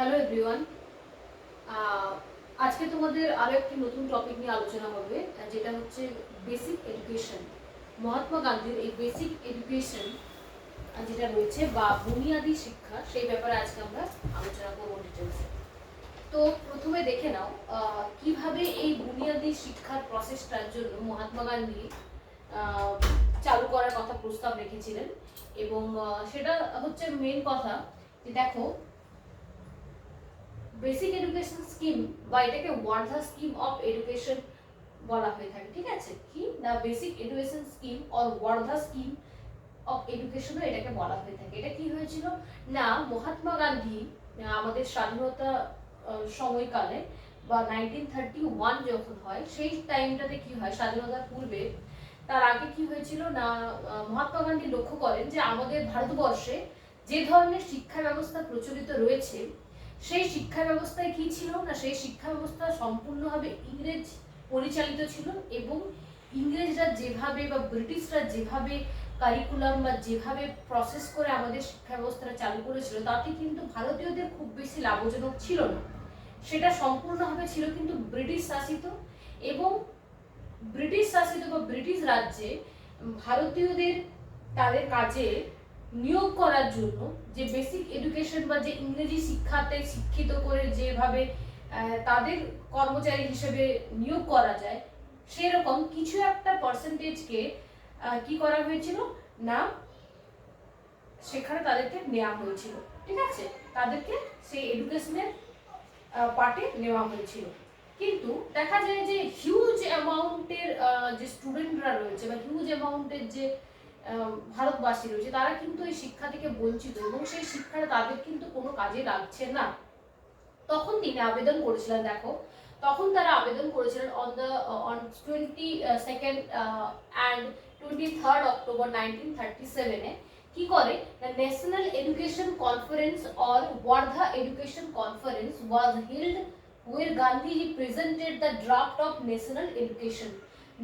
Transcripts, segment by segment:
Hello everyone. আজকে তোমাদের আরো একটি নতুন টপিক নিয়ে আলোচনা হবে, যেটা হচ্ছে বেসিক এডুকেশন। মহাত্মা গান্ধীর এই বেসিক এডুকেশন যেটা রয়েছে বা বুনিয়াদী শিক্ষা, সেই ব্যাপারে আজকে আমরা আলোচনা করবো ডিটেলসে। তো প্রথমে দেখে নাও কিভাবে এই বুনিয়াদী শিক্ষার প্রসেসটার জন্য মহাত্মা গান্ধী চালু করার কথা প্রস্তাব রেখেছিলেন। এবং সেটা হচ্ছে মেন কথা যে দেখো, বেসিক এডুকেশন স্কিম বা এটাকে ওয়ার্ধা স্কিম অফ এডুকেশন বলা হয়ে থাকে, ঠিক আছে? কি না, basic education scheme or Wardha scheme of এডুকেশনও এটাকে বলা হয়ে থাকে। এটা কি হয়েছিল না, মহাত্মা গান্ধী আমাদের স্বাধীনতা সময়কালে বা 1931 যখন হয়, সেই টাইমটাতে কি হয়, স্বাধীনতার পূর্বে তার আগে কি হয়েছিল না, মহাত্মা গান্ধী লক্ষ্য করেন যে আমাদের ভারতবর্ষে যে ধরনের শিক্ষা ব্যবস্থা প্রচলিত রয়েছে, সেই শিক্ষা ব্যবস্থায় কি ছিল না, সেই শিক্ষা ব্যবস্থা সম্পূর্ণভাবে ইংরেজ পরিচালিত ছিল। এবং ইংরেজরা যেভাবে বা ব্রিটিশরা যেভাবে কারিকুলাম বা যেভাবে প্রসেস করে আমাদের শিক্ষা ব্যবস্থাটা চালু করেছিল, তাতে কিন্তু ভারতীয়দের খুব বেশি লাভজনক ছিল না। সেটা সম্পূর্ণভাবে ছিল কিন্তু ব্রিটিশ শাসিত। এবং ব্রিটিশ শাসিত বা ব্রিটিশ রাজ্যে ভারতীয়দের তাদের কাজে নিয়োগ করার জন্য যে বেসিক এডুকেশন বা যে ইংরেজি শিক্ষাতে শিক্ষিত করে যেভাবে তাদের কর্মচারী হিসেবে নিয়োগ করা যায়, সেরকম কিছু একটা পার্সেন্টেজকে কি করা হয়েছিল না, সেখানে তাদেরকে নেওয়া হয়েছিল, ঠিক আছে? তাদেরকে সেই এডুকেশনের পার্টে নেওয়া হয়েছিল। কিন্তু দেখা যায় যে হিউজ অ্যামাউন্টের যে স্টুডেন্টরা রয়েছে বা হিউজ অ্যামাউন্টের যে ভারতবাসী রয়েছে, তারা কিন্তু এই শিক্ষা থেকে বঞ্চিত এবং সেই শিক্ষাটা তাদের কিন্তু কোনো কাজে লাগছে না। তখন তিনি আবেদন করেছিলেন, দেখো, তখন তারা আবেদন করেছিলেন on 22nd and 23rd October 1937 এ। কি করে, national education conference or Wardha education conference was held where Gandhiji presented the draft of national education.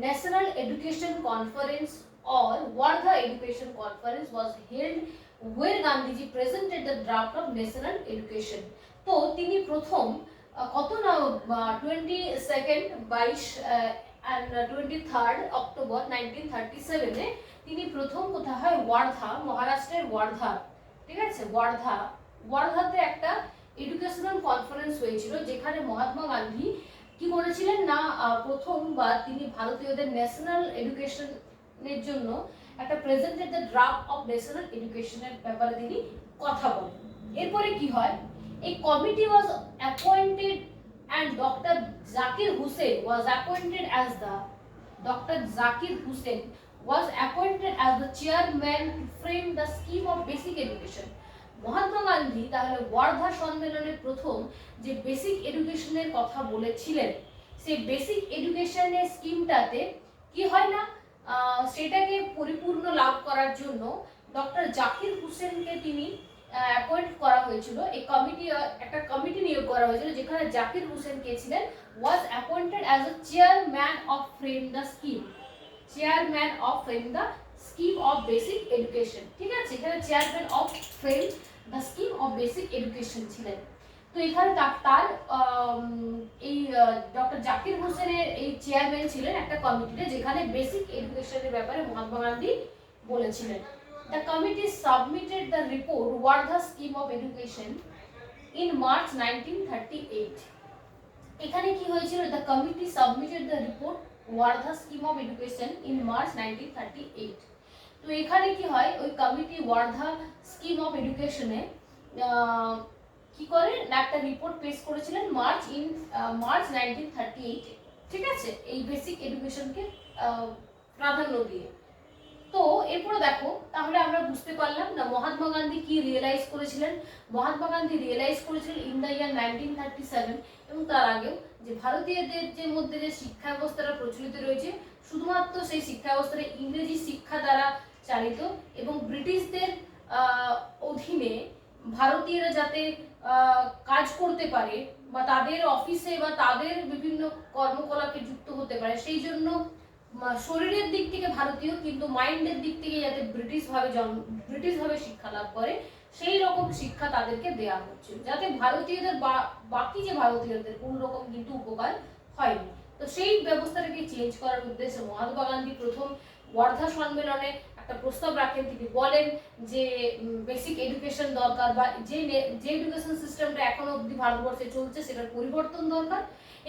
National Education Conference or Wardha Education Conference was held where Gandhiji presented the draft of national education. তো তিনি প্রথম কত না 22nd 22 and 23rd October 1937 এ তিনি প্রথম কোথায় হয়, ওয়ার্ধা, মহারাষ্ট্রের ওয়ার্ধা, ঠিক আছে? ওয়ার্ধাতে একটা এডুকেশনাল কনফারেন্স হয়েছিল, যেখানে মহাত্মা গান্ধী কি করেছিলেন না, প্রথমবার তিনি ভারতীয়দের ন্যাশনাল এডুকেশনের জন্য একটা presented the draft of national এডুকেশনের ব্যাপারে তিনি কথা বলেন। এরপরে কি হয়, a committee was appointed and Dr. Zakir Hussain was appointed as the chairman to frame the scheme of basic education. Mahatma Gandhi তাহলে ওয়ার্ধা সম্মেলনে প্রথম যে বেসিক এডুকেশনের কথা বলেছিলেন, সেই বেসিক এডুকেশনের স্কিমটাতে কি হয় না, সেটাকে পরিপূর্ণ লাভ করার জন্য ডক্টর জাকির হুসেনকে তিনি অ্যাপয়েন্ট করা হয়েছিল। এই একটা কমিটি নিয়োগ করা হয়েছিল, যেখানে জাকির হুসেন কে ছিলেন was appointed as a chairman of frame the scheme of basic education, ঠিক আছে? এখানে chairman of frame the scheme of basic education ছিলেন। তো এখানে তার এই ডক্টর জাকির হোসেনের এই চেয়ারম্যান ছিলেন একটা কমিটিতে, যেখানে বেসিক এডুকেশনের ব্যাপারে মহাত্মা গান্ধী বলেছিলেন। The committee submitted the report Wardha Scheme of Education in March 1938. এখানে কি হয়েছিল, the committee submitted the report Wardha Scheme of Education in March 1938. তো এখানে কি হয়, ওই কমিটি ওয়ার্ধা স্কিম অফ এডুকেশনে কি করে একটা রিপোর্ট পেশ করেছিলেন মার্চ 1938, ঠিক আছে? এই বেসিক এডুকেশনকে প্রাধান্য দিয়ে। তো এরপরে দেখো, তাহলে আমরা বুঝতে পারলাম না মহাত্মা গান্ধী কি রিয়েলাইজ করেছিলেন। মহাত্মা গান্ধী রিয়েলাইজ করেছিলেন ইন দ্য ইয়ার 1937 এবং তার আগেও, যে ভারতীয়দের যে মধ্যে যে শিক্ষা ব্যবস্থাটা প্রচলিত রয়েছে, শুধুমাত্র সেই শিক্ষা ব্যবস্থাটা ইংরেজি শিক্ষা দ্বারা চালিত এবং ব্রিটিশদের অধীনে ভারতীয়রা যাতে কাজ করতে পারে বা তাদের অফিসে বা তাদের বিভিন্ন কর্মকলাপে যুক্ত হতে পারে, সেই জন্য শরীরের দিক থেকে ভারতীয় কিন্তু মাইন্ডের দিক থেকে যাতে ব্রিটিশ ভাবে শিক্ষা লাভ করে সেই রকম শিক্ষা তাদেরকে দেয়া হচ্ছিল, যাতে ভারতীয়দের বাকি যে ভারতীয়দের কোন রকম কিন্তু উপকার হয়নি। তো সেই ব্যবস্থাটাকে চেঞ্জ করার উদ্দেশ্যে মহাত্মা গান্ধী প্রথম ওয়ার্ধা সম্মেলনে একটা প্রস্তাব রাখেন। তিনি বলেন যে বেসিক এডুকেশন দরকার, বা যে এডুকেশন সিস্টেমটা এখনো অবধি ভারতবর্ষে চলছে সেটার পরিবর্তন দরকার,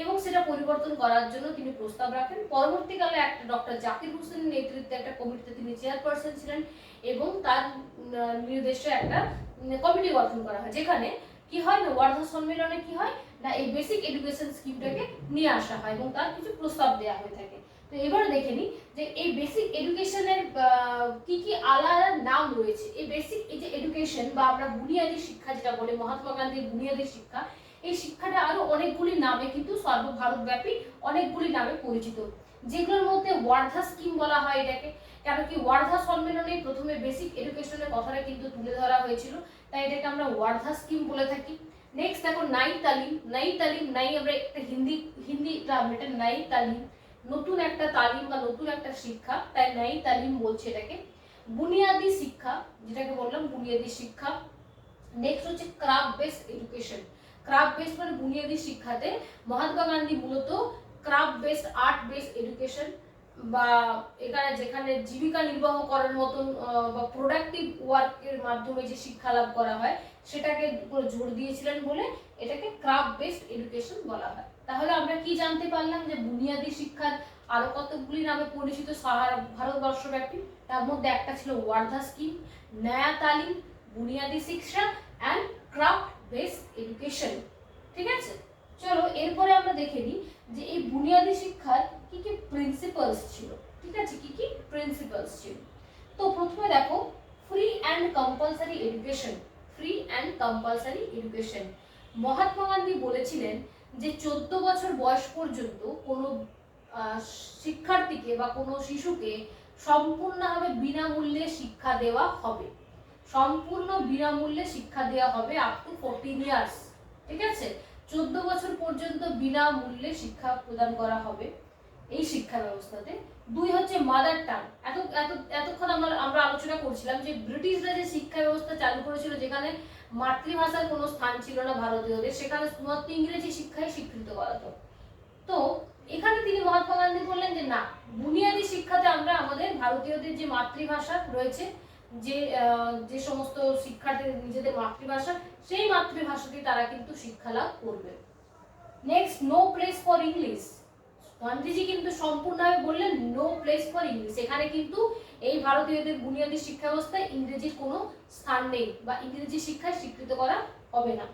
এবং সেটা পরিবর্তন করার জন্য তিনি প্রস্তাব রাখেন। পরবর্তীকালে একটা ডক্টর জাকির হোসেনের নেতৃত্বে একটা কমিটিতে তিনি চেয়ারপারসন ছিলেন, এবং তার নির্দেশে একটা কমিটি গঠন করা হয়, যেখানে কি হয় না ওয়ার্ধা সম্মেলনে কি হয় না এই বেসিক এডুকেশন স্কিমটাকে নিয়ে আসা হয় এবং তার কিছু প্রস্তাব দেওয়া হয়ে থাকে। তো এবার দেখে নিই যে এই বেসিক এডুকেশনের কি কি আলাদা নাম রয়েছে। এই বেসিক এই যে এডুকেশন বা আমরা বুনিয়াদী শিক্ষা যেটা বলে, মহাত্মা গান্ধীর বুনিয়াদী শিক্ষা, এই শিক্ষাটা আরো অনেকগুলি নামে কিন্তু সর্বভারতব্যাপী অনেকগুলি নামে পরিচিত, যেগুলোর মধ্যে ওয়ার্ধা স্কিম বলা হয় এটাকে। কেন কি ওয়ার্ধা সম্মেলনে প্রথমে বেসিক এডুকেশনের কথাটা কিন্তু তুলে ধরা হয়েছিল, তাই এটাকে আমরা ওয়ার্ধা স্কিম বলে থাকি। নেক্সট দেখো নাই তালিম। নাই তালিম, নাই আমরা একটা হিন্দি টার্ম, এটা নাই তালিম, নতুন একটা তালিম বা নতুন একটা শিক্ষা, তাই নাই তালিম বলছে এটাকে। বুনিয়াদী শিক্ষা, যেটাকে বললাম বুনিয়াদী শিক্ষা। নেক্সট হচ্ছে craft based education. Craft based মানে বুনিয়াদী শিক্ষাতে মহাত্মা গান্ধী মূলত craft based art based education বা এখানে যেখানে জীবিকা নির্বাহ করার মতন বা প্রোডাক্টিভ ওয়ার্কের মাধ্যমে যে শিক্ষা লাভ করা হয় সেটাকে জোর দিয়েছিলেন বলে এটাকে ক্রাফট বেসড এডুকেশন বলা হয়। তাহলে আমরা কি জানতে পারলাম যে বুনিয়াদী শিক্ষার আরো কতগুলি নামে পরিচিত সারা ভারতবর্ষব্যাপী। তার মধ্যে একটা ছিল ওয়ার্ধা স্কিম, নয়া তালিম, বুনিয়াদী শিক্ষা অ্যান্ড ক্রাফট বেসড এডুকেশন। ঠিক আছে, চলো এরপরে আমরা দেখে নিই যে এই বুনিয়াদী শিক্ষার কি কি প্রিন্সিপালস ছিল। ঠিক আছে, কি কি প্রিন্সিপালস ছিল। তো প্রথমে দেখো free and compulsory education. Free and compulsory education, Mahatma Gandhi বলেছিলেন যে 14 বছর বয়স পর্যন্ত কোনো শিক্ষার্থীকে বা কোনো শিশুকে সম্পূর্ণভাবে বিনামূল্যে শিক্ষা দেওয়া হবে। সম্পূর্ণ বিনামূল্যে শিক্ষা দেওয়া হবে আপ টু 14 ইয়ার্স। ঠিক আছে, 14 বছর পর্যন্ত বিনামূল্যে শিক্ষা প্রদান করা হবে এই শিক্ষা ব্যবস্থাতে। দুই হচ্ছে মাদার টাং। এতক্ষণ আমরা আলোচনা করছিলাম যে ব্রিটিশরা যে শিক্ষা ব্যবস্থা চালু করেছিল, যেখানে মাতৃভাষার কোনো স্থান ছিল না ভারতীয়দের, সেখানে শুধুমাত্র ইংরেজি শিক্ষাই স্বীকৃত করা হতো। তো এখানে তিনি মহাত্মা গান্ধী বললেন যে না, বুনিয়াদী শিক্ষাতে আমরা আমাদের ভারতীয়দের যে মাতৃভাষা রয়েছে, যে সমস্ত শিক্ষার্থীদের নিজেদের মাতৃভাষা, সেই মাতৃভাষাতেই তারা কিন্তু শিক্ষা লাভ করবে। Next, no place for English. Gandhiji কিন্তু সম্পূর্ণভাবে বললেন নো প্লেস ফর ইংলিশ। এখানে কিন্তু এই ভারতীয়দের বুনিয়াদী শিক্ষা ব্যবস্থায় ইংরেজির কোনো স্থান নেই বা ইংরেজি শিক্ষায় স্বীকৃত করা হবে না।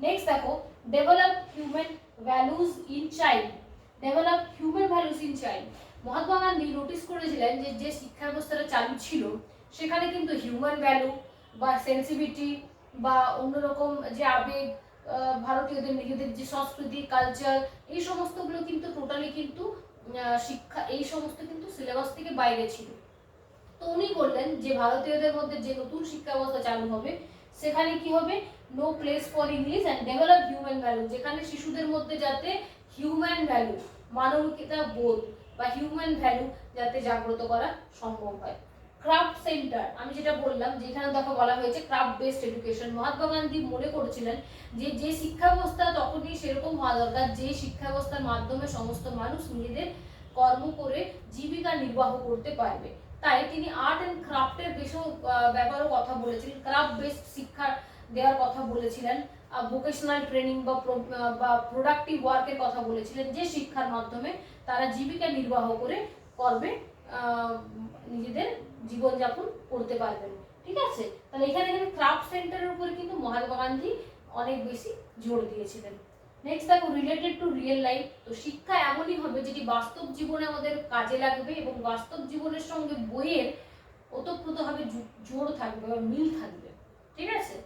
নেক্সট দেখো develop human values in child. Develop human values in child, Mahatma Gandhi notice করেছিলেন যে শিক্ষা ব্যবস্থাটা চালু ছিল সেখানে কিন্তু হিউম্যান ভ্যালু বা সেন্সিভিটি বা অন্যরকম যে আবেগ, ভারতীয়দের নিজেদের যে সংস্কৃতি কালচার, এই সমস্তগুলো কিন্তু টোটালি কিন্তু শিক্ষা এই সমস্ত কিন্তু সিলেবাস থেকে বাইরে ছিল। তো উনি বললেন যে ভারতীয়দের মধ্যে যে নতুন শিক্ষা ব্যবস্থা চালু হবে সেখানে কি হবে, no place for English and develop human value, যেখানে শিশুদের মধ্যে যাতে হিউম্যান ভ্যালু মানবিকতা বোধ বা হিউম্যান ভ্যালু যাতে জাগ্রত করা সম্ভব হয়। ক্রাফট সেন্টার, আমি যেটা বললাম যেখানে দেখো বলা হয়েছে craft based education. Mahatma Gandhi মনে করেছিলেন যে শিক্ষা ব্যবস্থা তখনই সেরকম হওয়া দরকার যে শিক্ষা ব্যবস্থার মাধ্যমে সমস্ত মানুষ নিজেদের কর্ম করে জীবিকা নির্বাহ করতে পারবে। তাই তিনি আর্ট অ্যান্ড ক্রাফটের ব্যাপারেও কথা বলেছিলেন, ক্রাফট বেসড শিক্ষা দেওয়ার কথা বলেছিলেন, ভোকেশনাল ট্রেনিং বা প্রোডাক্টিভ ওয়ার্কের কথা বলেছিলেন, যে শিক্ষার মাধ্যমে তারা জীবিকা নির্বাহ করে করবে, নিজেদের জীবনযাপন করতে পারবেন। ঠিক আছে, তাহলে এখানে ক্রাফট সেন্টারের উপরে কিন্তু মহাত্মা গান্ধী অনেক বেশি জোর দিয়েছিলেন। নেক্সট দেখো রিলেটেড টু রিয়েল লাইফ। তো শিক্ষা এমনই হবে যেটি বাস্তব জীবনে আমাদের কাজে লাগবে এবং বাস্তব জীবনের সঙ্গে বইয়ের ওতপ্রোতভাবে জোর থাকবে বা মিল থাকবে। ঠিক আছে,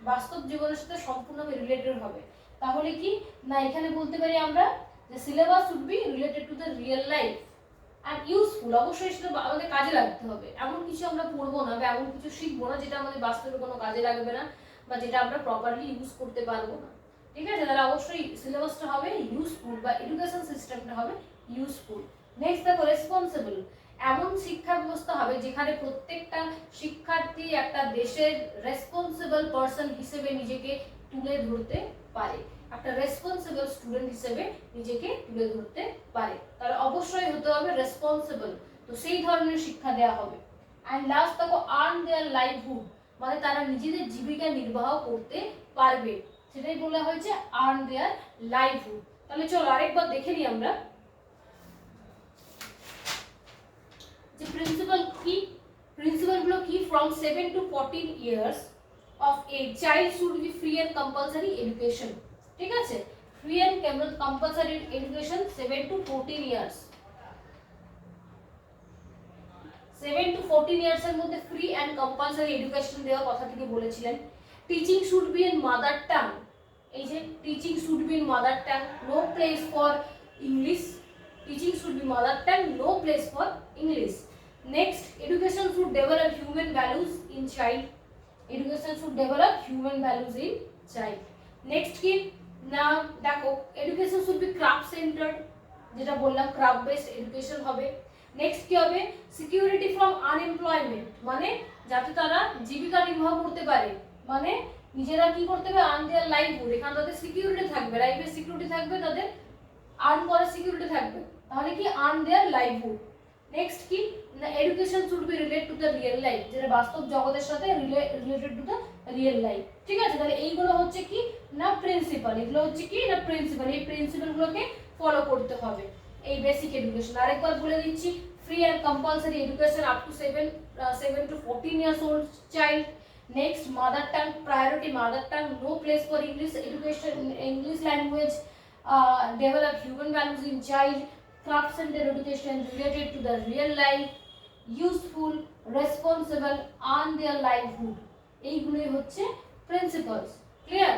বাস্তব জীবনের সাথে সম্পূর্ণভাবে রিলেটেড হবে। তাহলে কি না এখানে বলতে পারি আমরা যে syllabus should be related to the real life আর ইউজফুল। অবশ্যই সেটা আমাদের কাজে লাগতে হবে। এমন কিছু আমরা পড়বো না বা এমন কিছু শিখবো না যেটা আমাদের বাস্তবে কোনো কাজে লাগবে না বা যেটা আমরা প্রপারলি ইউজ করতে পারবো না। ঠিক আছে, তাহলে অবশ্যই সিলেবাসটা হবে ইউজফুল বা এডুকেশন সিস্টেমটা হবে ইউজফুল। নেক্সট দেখো রেসপন্সিবল। এমন শিক্ষা ব্যবস্থা হবে যেখানে প্রত্যেকটা শিক্ষার্থী একটা দেশের রেসপন্সিবল পারসন হিসেবে নিজেকে তুলে ধরতে পারে, একটা রেসপন্সিবল স্টুডেন্ট হিসেবে নিজেকে তুলে ধরতে পারে। তাহলে অবশ্যই হতে হবে রেসপন্সিবল, তো সেই ধরনের শিক্ষা দেওয়া হবে। অ্যান্ড লাস্ট দেখো আর্ন দেয়ার লাইভহুড, মানে তারা নিজেদের জীবিকা নির্বাহ করতে পারবে, সেটাই বলা হয়েছে আর্ন দেয়ার লাইভহুড। তাহলে চলো আরেকবার দেখে নিই আমরা যে প্রিন্সিপাল কি, প্রিন্সিপাল গুলো কি, from 7 to 14 years of age child should be free and compulsory education. ঠিক আছে, free and compulsory education 7 to 14 years, 7 to 14 years এর মধ্যে ফ্রি এন্ড কম্পালসারি এডুকেশন দেওয়ার কথা তিনি বলেছিলেন। Teaching should be in mother tongue, এই যে teaching should be in mother tongue, no place for English, teaching should be mother tongue, no place for English. Next, education should develop human values in child, education should develop human values in child. Next কি না দেখো, education should be craft centred, যেটা বললাম craft based education হবে। Next কি হবে, security from unemployment, মানে যাতে তারা জীবিকা নির্বাহ করতে পারে, মানে নিজেরা কি করতে হবে, আর্ন দেয়ার লাইভহুড, এখানে তাদের সিকিউরিটি থাকবে, লাইফের সিকিউরিটি থাকবে, তাদের আর্ন করার সিকিউরিটি থাকবে, তাহলে কি আর্ন দেয়ার লাইভহুড। নেক্সট কি না education should B relate two the real life, যেটা বাস্তব জগতের সাথে related to the real life. ঠিক আছে, তাহলে এইগুলো হচ্ছে কি না প্রিন্সিপাল, এগুলো হচ্ছে কি না প্রিন্সিপাল, এই প্রিন্সিপালগুলোকে ফলো করতে হবে এই বেসিক এডুকেশন। আরেকবার বলে দিচ্ছি, free and compulsory education up to 7 to 14 years old child. Next, mother tongue priority, mother tongue, no place for English education, English language, develop human values in child, craft center education related to the real life, useful, responsible, earn their livelihood, এইগুলোই হচ্ছে principles. Clear?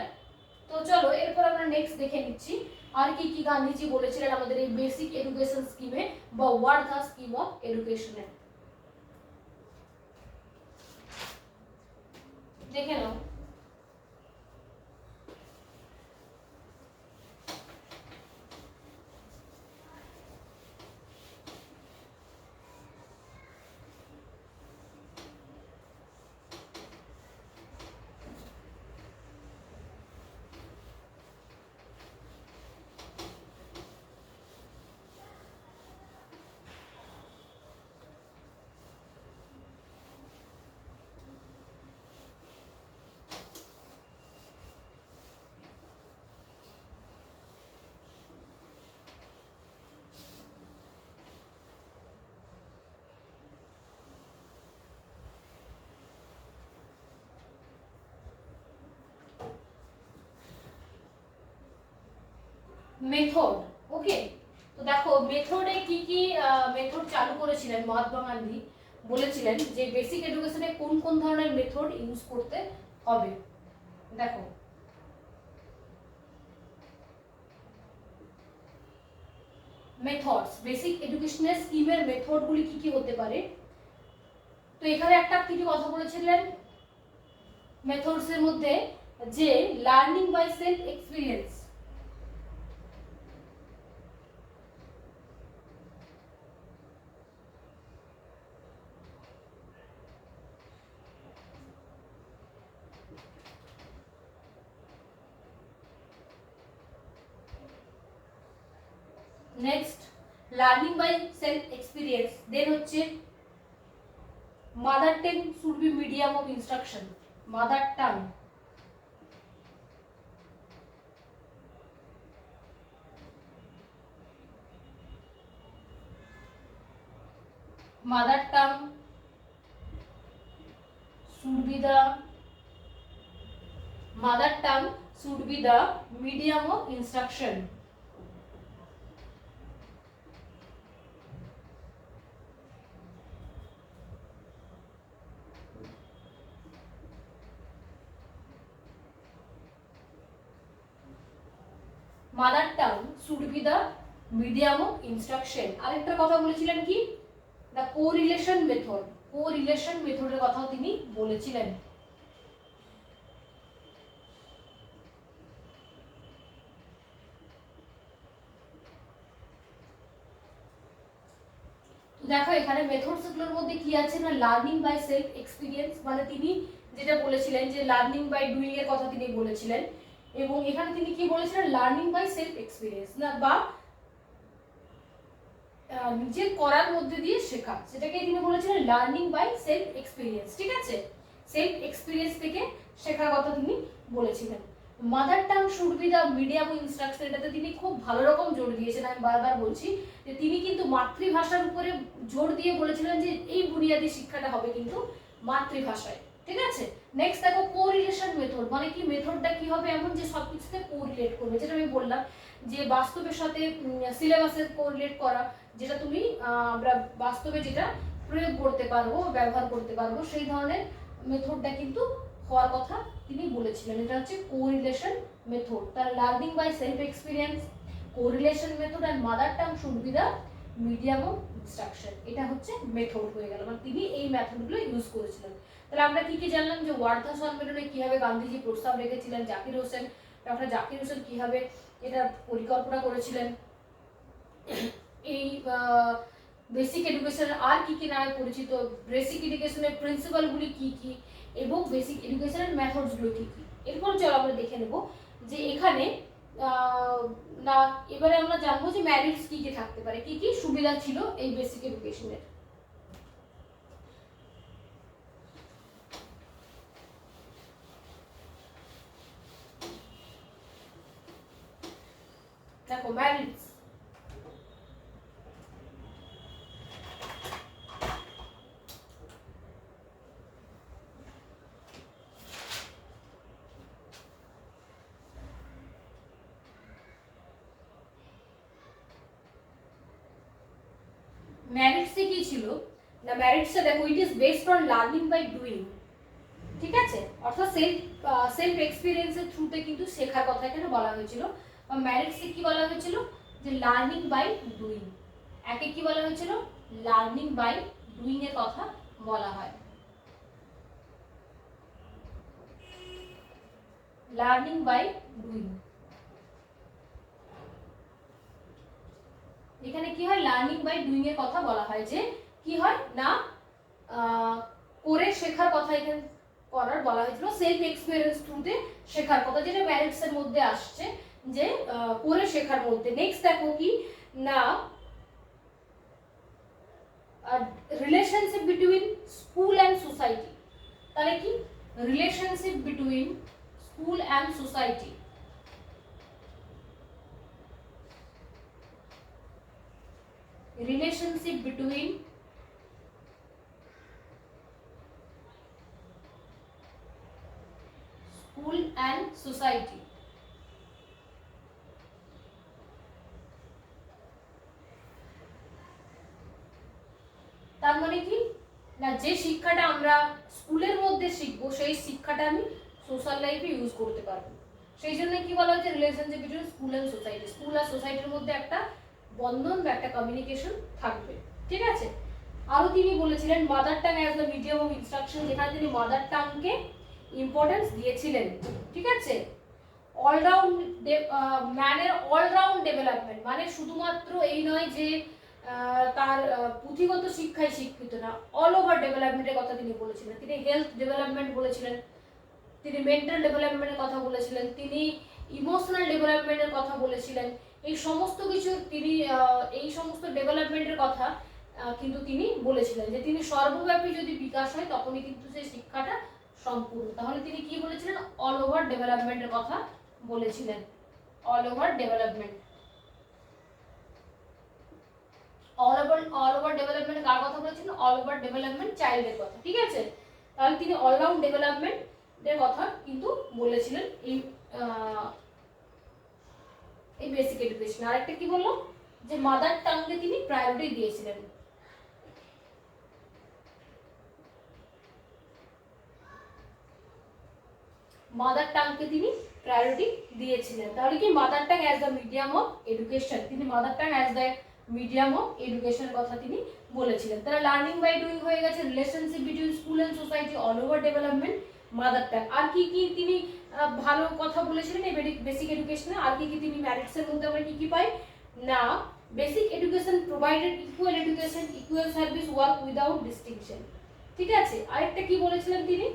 তো চলো এরপর আমরা next দেখে নিচ্ছি আর কি কি গান্ধীজি বলেছিলেন আমাদের এই বেসিক এডুকেশন স্কিমে বা ওয়ার্ধা স্কিম অফ এডুকেশনে। দেখে নাও। মেথড, ওকে। তো দেখো মেথডে কি কি মেথড চালু করেছিলেন মহাত্মা গান্ধী, বলেছিলেন যে বেসিক এডুকেশনে কোন কোন ধরনের মেথড ইউজ করতে হবে। দেখো মেথডস, বেসিক এডুকেশনের স্কিমের মেথডগুলি কি কি হতে পারে। তো এখানে একটা কিছু কথা বলেছিলেন মেথডস এর মধ্যে, যে learning by self experience, next learning by self experience, then হচ্ছে mother tongue should be medium of instruction, mother tongue, mother tongue should be the mother tongue should be the medium of instruction. mother tongue should be the medium of instruction. আরেকটা কথা বলেছিলেন কি, the correlation method, correlation মেথডের কথাও তিনি বলেছিলেন। তো দেখো এখানে মেথডস গুলোর মধ্যে কি আছে না, লার্নিং বাই সেলফ এক্সপিরিয়েন্স, মানে তিনি যেটা বলেছিলেন যে লার্নিং বাই ডুইং এর কথা তিনি বলেছিলেন, এবং এখানে তিনি কি বলেছিলেন, লার্নিং বাই সেলফ এক্সপিরিয়েন্স না, বা নিজের করার মধ্যে দিয়ে শেখা, সেটাকে তিনি বলেছিলেন লার্নিং বাই সেলফ এক্সপিরিয়েন্স। ঠিক আছে, সেলফ এক্সপিরিয়েন্স থেকে শেখার কথা তিনি বলেছিলেন। Mother tongue should be the medium instruction, এটাতে তিনি খুব ভালো রকম জোর দিয়েছেন। আমি বারবার বলছি যে তিনি কিন্তু মাতৃভাষার উপরে জোর দিয়ে বলেছিলেন যে এই বুনিয়াদী শিক্ষাটা হবে কিন্তু মাতৃভাষায়। ঠিক আছে, নেক্সট দেখো কোরিলেশন মেথড, মানে কি মেথডটা কি হবে এমন যে সবকিছুতে কোরিলেট করবে, যেটা আমি বললাম যে বাস্তবের সাথে সিলেবাসের কোরিলেট করা, যেটা তুমি আমরা বাস্তবে যেটা প্রয়োগ করতে পারবো, ব্যবহার করতে পারবো, সেই ধরনের মেথডটা কিন্তু হওয়ার কথা তিনি বলেছিলেন। এটা হচ্ছে কোরিলেশন মেথড। তার learning by self experience, correlation method and mother tongue should be the medium of instruction, এটা হচ্ছে মেথড হয়ে গেল, মানে তিনি এই মেথডগুলো ইউজ করেছিলেন। তাহলে আমরা কি কি জানলাম যে ওয়ার্ধা সম্মেলনে কিভাবে গান্ধীজি প্রস্তাব রেখেছিলেন, জাকির হোসেন, ডক্টর জাকির হোসেন কিভাবে এটা পরিকল্পনা করেছিলেন, এই বেসিক এডুকেশন আর কি কি নামে পরিচিত, বেসিক এডুকেশনের প্রিন্সিপালগুলি কি কি, এবং বেসিক এডুকেশনের মেথডসগুলো কি কি। এরপর চলো আমরা দেখে নেব যে এখানে না এবারে আমরা জানবো যে ম্যারিটস কি কি থাকতে পারে, কি কি সুবিধা ছিল এই বেসিক এডুকেশনের। দেখো ম্যারিটস, ম্যারিটসে কি ছিল না, ম্যারিটসে দেখো it is based on learning by doing. ঠিক আছে, অর্থাৎ সেলফ এক্সপিরিয়েন্সের থ্রুতে কিন্তু শেখার কথা এখানে বলা হয়েছিল। বা ম্যারিটসে কি বলা হয়েছিল যে লার্নিং বাই ডুইং, একে কি বলা হয়েছিল, লার্নিং বাই ডুইং এর কথা বলা হয়। লার্নিং বাই ডুইং, এখানে কি হয়, লার্নিং বাই ডুইং এর কথা বলা হয়, যে কি হয় না করে শেখার কথা এখানে করার বলা হয়েছিল, সেলফ এক্সপিরিয়েন্স থ্রুতে শেখার কথা, যেটা ম্যারিটস এর মধ্যে আসছে যে করে শেখার মধ্যে। নেক্সট দেখো কি না, relationship between school and society, তাহলে কি relationship between school and society, relationship between school and society, তার মানে কি না যে শিক্ষাটা আমরা স্কুলের মধ্যে শিখবো সেই শিক্ষাটা আমি সোশ্যাল লাইফে ইউজ করতে পারবো। সেই জন্য কি বলা হচ্ছে relationship between school and society, school আর সোসাইটির মধ্যে একটা বন্ধন বা একটা কমিউনিকেশন থাকবে। ঠিক আছে, আরো তিনি বলেছিলেন mother tongue as the medium of instruction, যেখানে তিনি মাদার টাংকে ইম্পর্টেন্স দিয়েছিলেন। ঠিক আছে, অলরাউন্ড ম্যানের অলরাউন্ড ডেভেলপমেন্ট, মানে শুধুমাত্র এই নয় যে তার পুঁথিগত শিক্ষায় শিক্ষিত না, অল ওভার ডেভেলপমেন্টের কথা তিনি বলেছিলেন। তিনি হেলথ ডেভেলপমেন্ট বলেছিলেন, তিনি মেন্টাল ডেভেলপমেন্টের কথা বলেছিলেন, তিনি ইমোশনাল ডেভেলপমেন্টের কথা বলেছিলেন। এই সমস্ত কিছু তিনি এই সমস্ত ডেভেলপমেন্টের কথা কিন্তু তিনি বলেছিলেন যে তিনি সর্বব্যাপী যদি বিকাশ হয় তখনই কিন্তু সেই শিক্ষাটা সম্পূর্ণ। তাহলে তিনি কি বলেছিলেন, অল ওভার ডেভেলপমেন্টের কথা বলেছিলেন, all over development. All over development কার কথা বলেছিলেন, অল ওভার ডেভেলপমেন্ট চাইল্ডের কথা। ঠিক আছে, তাহলে তিনি অলরাউন্ড ডেভেলপমেন্টের কথা কিন্তু বলেছিলেন এই বেসিক এডুকেশন। আরেকটা কি বললো যে মাদার টাংকে তিনি প্রায়োরিটি দিয়েছিলেন। মাদার টাংকে তিনি প্রায়োরিটি দিয়েছিলেন। তাহলে কি mother tongue as the medium of education, তিনি mother tongue as the medium of এডুকেশনের কথা তিনি বলেছিলেন। তাহলে লার্নিং বাই ডুইং হয়ে গেছে, relationship between school and society, all over development, mother tongue. আর কি কি তিনি ভালো কথা বলেছিলেন এই বেসিক এডুকেশনে, আর কি কি তিনি ম্যারিটসের মধ্যে আমরা কি কি পাই, না basic education provided equal education equal service work without distinction. ঠিক আছে, আরেকটা কি বলেছিলেন তিনি,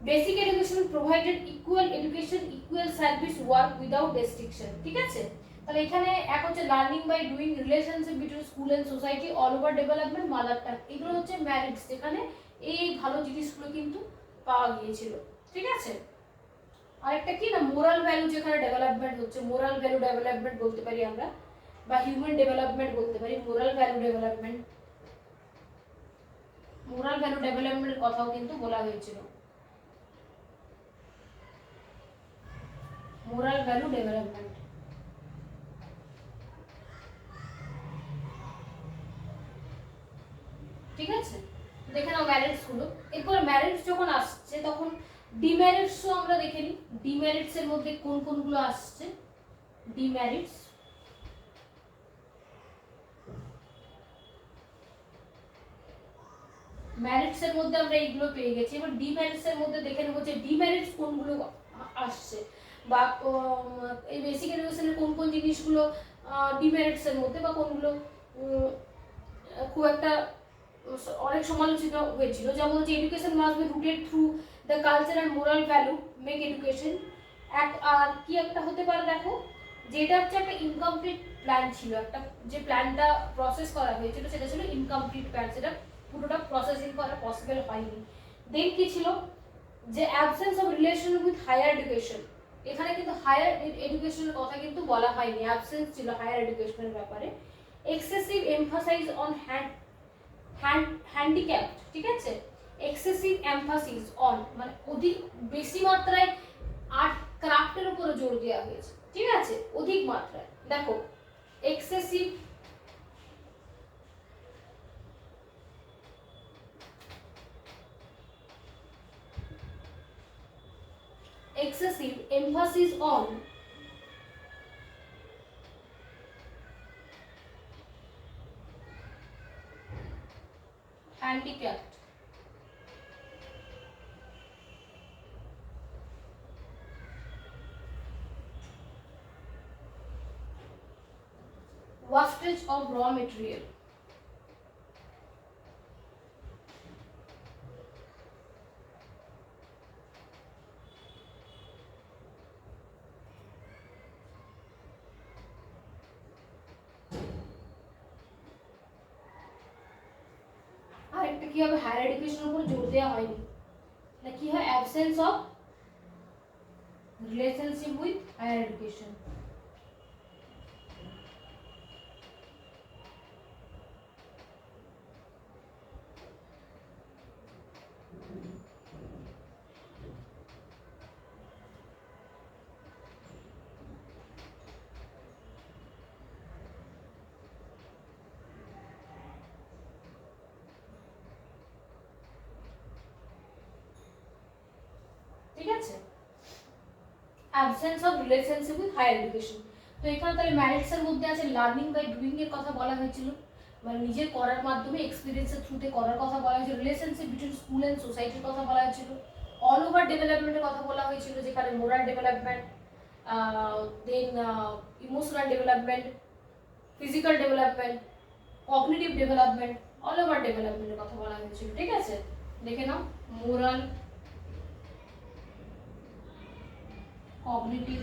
basic education provided equal education equal service work without distinction. ঠিক আছে, তাহলে এখানে এক হচ্ছে learning by doing, relationship between school and society, all over development, mother tongue, এগুলো হচ্ছে ম্যারিটস, যেখানে এই ভালো জিনিসগুলো কিন্তু পাওয়া গিয়েছিল। ঠিক আছে, আরেকটা কি না মোরাল ভ্যালু, যেখানে ডেভেলপমেন্ট হচ্ছে, মোরাল ভ্যালু ডেভেলপমেন্ট বলতে পারি আমরা, বা হিউম্যান ডেভেলপমেন্ট বলতে পারি, moral value development, moral value ডেভেলপমেন্টের কথাও কিন্তু বলা হয়েছিল, মোরাল ভ্যালু ডেভেলপমেন্ট। ঠিক আছে, দেখে নাও ম্যারিটস গুলো। এরপর ম্যারিটস যখন আসছে তখন ডিমেরিটসও আমরা দেখে নিই, ডিমেরিটস এর মধ্যে কোন কোনগুলো আসছে। ডিমেরিটস, ম্যারিটস এর মধ্যে আমরা এইগুলো পেয়ে গেছি। এবার ডিমেরিটস এর মধ্যে দেখে নেবো যে ডিমেরিটস কোনগুলো আসছে, বা এই বেসিক এডুকেশনের কোন কোন জিনিসগুলো ডিমেরিটস এর মধ্যে, বা কোনগুলো খুব একটা অনেক সমালোচিত হয়েছিল। যেমন হচ্ছে education must be rooted through the culture and moral value make education. আর কি একটা হতে পারে দেখো, যেটা হচ্ছে একটা ইনকমপ্লিট প্ল্যান ছিল, একটা যে প্ল্যানটা প্রসেস করা হয়েছিল সেটা ছিল ইনকমপ্লিট প্ল্যান, সেটা পুরোটা প্রসেসিং করা পসিবল হয়নি। দেন কি ছিল, যে absence of relation with higher education, এখানে কিন্তু হায়ার এডুকেশনের কথা কিন্তু বলা হয়নি, অ্যাবসেন্স ছিল হায়ার এডুকেশনের ব্যাপারে। Excessive emphasize on handicap. ঠিক আছে, এক্সেসিভ এমফাসিস অন মানে অধিক বেশি মাত্রায় আর্ট ক্রাফটের উপরে জোর দেওয়া হয়েছে। ঠিক আছে, অধিক মাত্রায়, দেখো excessive excessive emphasis on handicapped, wastage of raw material, আরেকটা কি হবে, হায়ার এডুকেশনের উপর জোর দেওয়া হয়নি, না কি হয়, absence of relationship with higher education. ঠিক আছে, absence of relationship with higher education. তো এখানে তাহলে ম্যারিটস এর মধ্যে আছে লার্নিং বাই ডুইং এর কথা বলা হয়েছিল, মানে নিজের করার মাধ্যমে এক্সপিরিয়েন্সের থ্রুতে করার কথা বলা হয়েছিল। রিলেশনশিপ বিটুইন স্কুল এন্ড সোসাইটির কথা বলা হয়েছিল। অল ওভার ডেভেলপমেন্টের কথা বলা হয়েছিল, যেখানে moral development, then emotional development, physical development, cognitive development, all over ডেভেলপমেন্টের কথা বলা হয়েছিল। ঠিক আছে, দেখে নাও মোরাল, কগনিটিভ,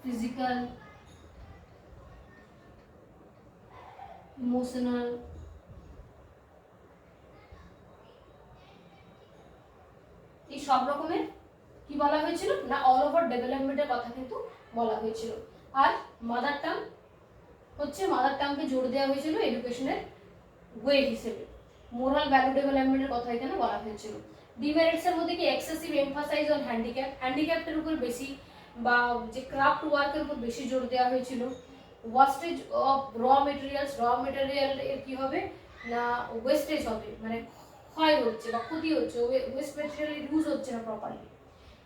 ফিজিক্যাল, ইমোশনাল, এই সব রকমের কি বলা হয়েছিল না অল ওভার ডেভেলপমেন্টের কথা কিন্তু বলা হয়েছিল। আর মাদার টাং হচ্ছে, মাদার টাংকে জোর দেওয়া হয়েছিল এডুকেশনের ওয়ে হিসেবে। মোরাল ভ্যালু ডেভেলপমেন্টের কথা এখানে বলা হয়েছিল। ডিমেরিটস এর মধ্যে কি এক্সেসিভ এমফাসাইজ অন হ্যান্ডিক্যাপ, হ্যান্ডিক্যাপের উপর বেশি বা যে ক্রাফট ওয়ার্কের উপর বেশি জোর দেওয়া হয়েছিল। ওয়াস্টেজ অফ র মেটেরিয়ালস, র মেটেরিয়াল এর কি হবে না ওয়েস্টেজ হবে, মানে ক্ষয় হচ্ছে বা ক্ষতি হচ্ছে, ওয়েস্ট মেটেরিয়াল ইউজ হচ্ছে না properly.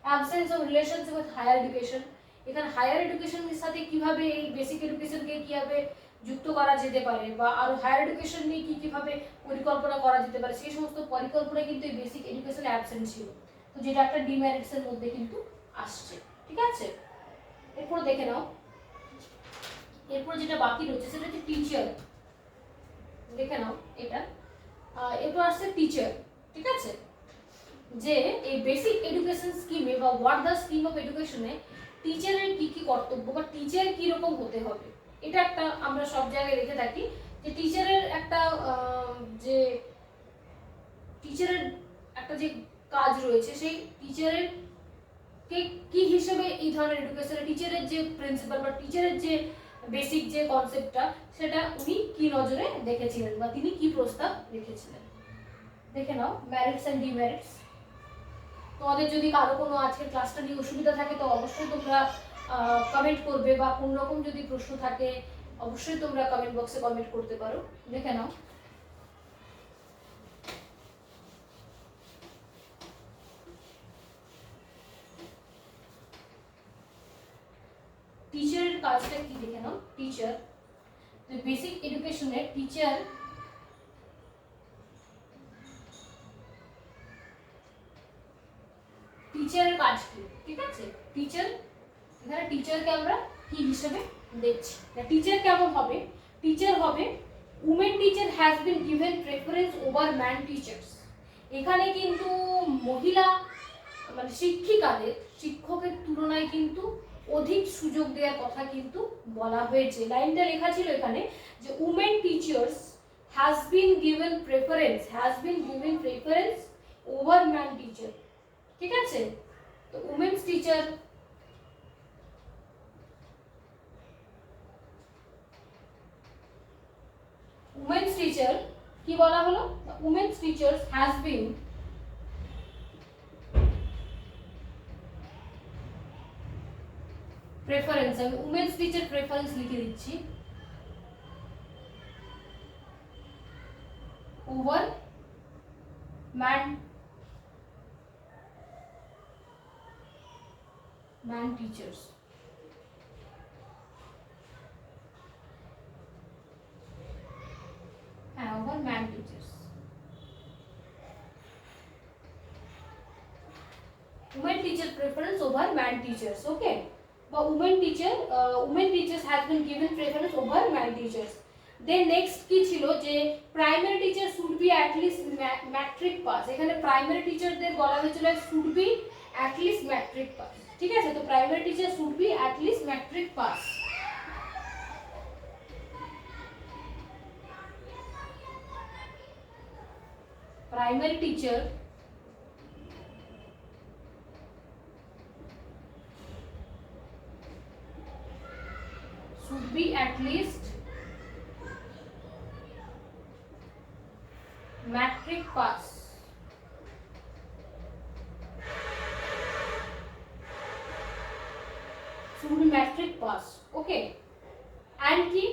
Absence of relationship with higher education, এখানে হায়ার এডুকেশনের সাথে কিভাবে এই বেসিক এডুকেশনকে কিভাবে যুক্ত করা যেতে পারে, বা আরো হায়ার এডুকেশন নিয়ে কি কিভাবে পরিকল্পনা করা যেতে পারে, সেই সমস্ত পরিকল্পনা কিন্তু এই বেসিক এডুকেশনে অ্যাবসেন্ট ছিল। তো যেটা একটা ডিমেরিটস এর মধ্যে কিন্তু আসছে। ঠিক আছে, এরপর দেখে নাও, এরপর যেটা বাকি রয়েছে সেটা হচ্ছে টিচার। দেখে নাও এটা, এরপর আসছে টিচার। ঠিক আছে, যে এই বেসিক এডুকেশন স্কিমে বা হোয়াট দ্য স্কিম অফ এডুকেশনে টিচারের কি কি কর্তব্য বা টিচার কি রকম হতে হবে, এটা একটা আমরা সব জায়গায় দেখে থাকি যে টিচারের একটা যে টিচারের একটা যে কাজ রয়েছে, সেই টিচারের কে কি হিসেবে এই ধরনের এডুকেশনে টিচারের যে প্রিন্সিপাল বা টিচারের যে বেসিক যে কনসেপ্টটা, সেটা উনি কি নজরে দেখেছিলেন বা তিনি কি প্রস্তাব রেখেছিলেন। দেখে নাও মেরিটস এন্ড ডিমেরিটস। তোমাদের যদি কারো কোনো আজকের ক্লাসটা নিয়ে অসুবিধা থাকে তো অবশ্যই তোমরা কমেন্ট করবে, বা কোন রকম যদি প্রশ্ন থাকে অবশ্যই তোমরা কমেন্ট বক্সে কমেন্ট করতে পারো। দেখে নাও টিচারের কাজটা কি, দেখে নাও টিচার, বেসিক এডুকেশনের টিচার টিচারের কাজ কি। ঠিক আছে, টিচার, এখানে টিচারকে আমরা কি হিসেবে দেখছি, টিচার কেমন হবে, টিচার হবে women teacher has been given preference over man teachers. এখানে কিন্তু মহিলা মানে শিক্ষিকাদের শিক্ষকের তুলনায় কিন্তু অধিক সুযোগ দেওয়ার কথা কিন্তু বলা হয়েছে। লাইনটা লেখা ছিল এখানে যে women teachers has been given preference over man teacher. ঠিক আছে, তো উমেন্স টিচার কি বলা হলো, women's teachers has been preference, আমি উমেন্স টিচার প্রেফারেন্স লিখে দিচ্ছি, ওভার ম্যান টিচার্স। হ্যাঁ, over man teachers, women teacher preference over man teachers. Okay, but women teachers has been given preference over man teachers. Then next কি ছিল যে primary teacher should be at least matric pass. এখানে primary টিচারদের বলা হয়েছিল should be at least matric pass. ঠিক আছে, তো primary teacher should be at least matric pass. Primary teacher should be at least matric pass. Should be matric pass. Okay, and ki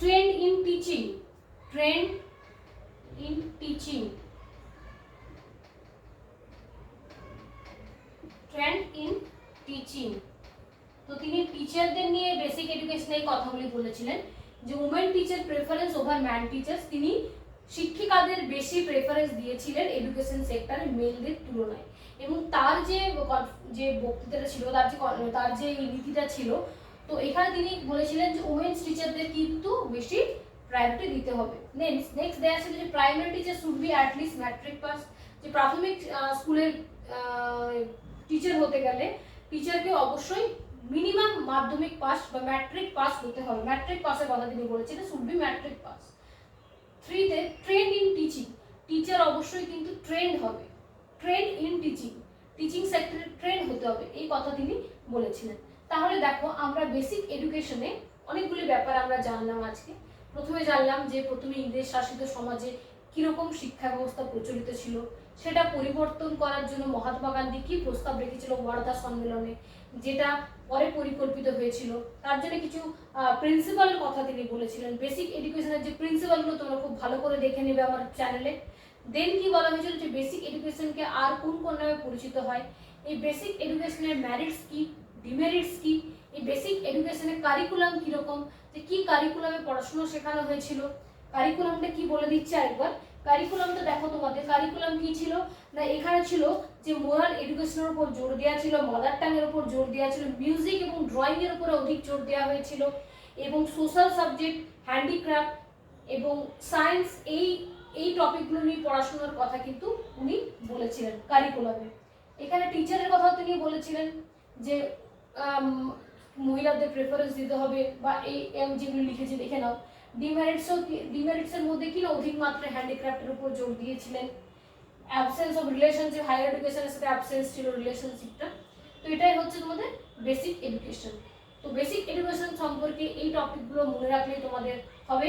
trained in teaching, trained in teaching, trained in teaching. তো তিনি টিচারদের নিয়ে basic এডুকেশনের কথাগুলি বলেছিলেন যে women teacher preference over man teachers. তিনি শিক্ষিকাদের বেশি প্রেফারেন্স দিয়েছিলেন এডুকেশন সেক্টরে মেলদের তুলনায়, এবং তার যে বক্তৃতাটা ছিল, তার যে নীতিটা ছিল, তো এখানে তিনি বলেছিলেন যে উমেন্স টিচারদের কিন্তু বেশি প্রায়োরিটি দিতে হবে। নেক্সট দেয়া ছিল যে primary teacher should be at least matric pass. যে প্রাথমিক স্কুলের টিচার হতে গেলে টিচারকে অবশ্যই মিনিমাম মাধ্যমিক পাস বা ম্যাট্রিক পাস হতে হবে। ম্যাট্রিক পাসের কথা তিনি বলেছিলেন, শুড বি ম্যাট্রিক পাস। 3 তে ট্রেন্ড ইন টিচিং, টিচার অবশ্যই কিন্তু ট্রেন্ড হবে, ট্রেন্ড ইন টিচিং, টিচিং সেক্টরে ট্রেন্ড হতে হবে, এই কথা তিনি বলেছিলেন। তাহলে দেখো আমরা বেসিক এডুকেশনে অনেকগুলি ব্যাপার আমরা জানলাম আজকে। প্রথমে জানলাম যে প্রথমে ইংরেজ শাসিত সমাজে কিরকম শিক্ষা ব্যবস্থা প্রচলিত ছিল, সেটা পরিবর্তন করার জন্য মহাত্মা গান্ধী কি প্রস্তাব রেখেছিল ওয়ার্ধা সম্মেলনে, যেটা পরে পরিকল্পিত হয়েছিল। তার জন্য কিছু প্রিন্সিপালের কথা তিনি বলেছিলেন। বেসিক এডুকেশনের যে প্রিন্সিপালগুলো তোমরা খুব ভালো করে দেখে নেবে আমার চ্যানেলে। দেন কি বলা হয়েছিল যে বেসিক এডুকেশনকে আর কোন কোন নামে পরিচিত হয়, এই বেসিক এডুকেশনের ম্যারিটস কি, ডিমেরিটস কি, এই বেসিক এডুকেশনের কারিকুলাম কীরকম, যে কি কারিকুলামে পড়াশোনা শেখানো হয়েছিল। কারিকুলামটা কি বলে দিচ্ছে আরেকবার। কারিকুলামটা দেখো দেখো তোমাদের কারিকুলাম কি ছিল না, এখানে ছিল যে মোরাল এডুকেশনের উপর জোর দেওয়া ছিল, মাদার টাং এর উপর জোর দেওয়া ছিল, মিউজিক এবং ড্রয়িং এর উপর অধিক জোর দেওয়া হয়েছিল, এবং সোশ্যাল সাবজেক্ট, হ্যান্ডিক্রাফট এবং সায়েন্স এই এই টপিকগুলো নিয়ে পড়াশোনার কথা কিন্তু উনি বলেছিলেন কারিকুলামে। এখানে টিচারের কথাও তিনি বলেছিলেন যে মহিলাদের প্রেফারেন্স দিতে হবে, বা এই যেগুলো লিখেছে দেখে নাও। ডিমেরিটসের মধ্যে কি না অধিক মাত্রায় হ্যান্ডিক্রাফটের উপর জোর দিয়েছিলেন। অ্যাবসেন্স অফ রিলেশনশিপ, হায়ার এডুকেশনের সাথে অ্যাবসেন্স ছিল রিলেশনশিপটা। তো এটাই হচ্ছে তোমাদের বেসিক এডুকেশন। তো বেসিক এডুকেশন সম্পর্কে এই টপিকগুলো মনে রাখলেই তোমাদের হবে।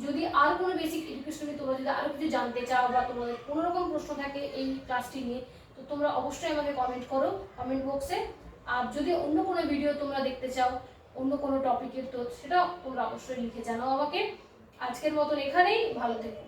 যদি আর কোনো বেসিক এডুকেশন নিয়ে তোমরা যদি আরও কিছু জানতে চাও বা তোমাদের কোনো রকম প্রশ্ন থাকে এই ক্লাসটি নিয়ে, তো তোমরা অবশ্যই আমাকে কমেন্ট করো কমেন্ট বক্সে। আর যদি অন্য কোনো ভিডিও তোমরা দেখতে চাও অন্য কোনো টপিকের, তো সেটাও তোমরা অবশ্যই লিখে জানাও আমাকে। আজকের মতন এখানেই, ভালো থেকো।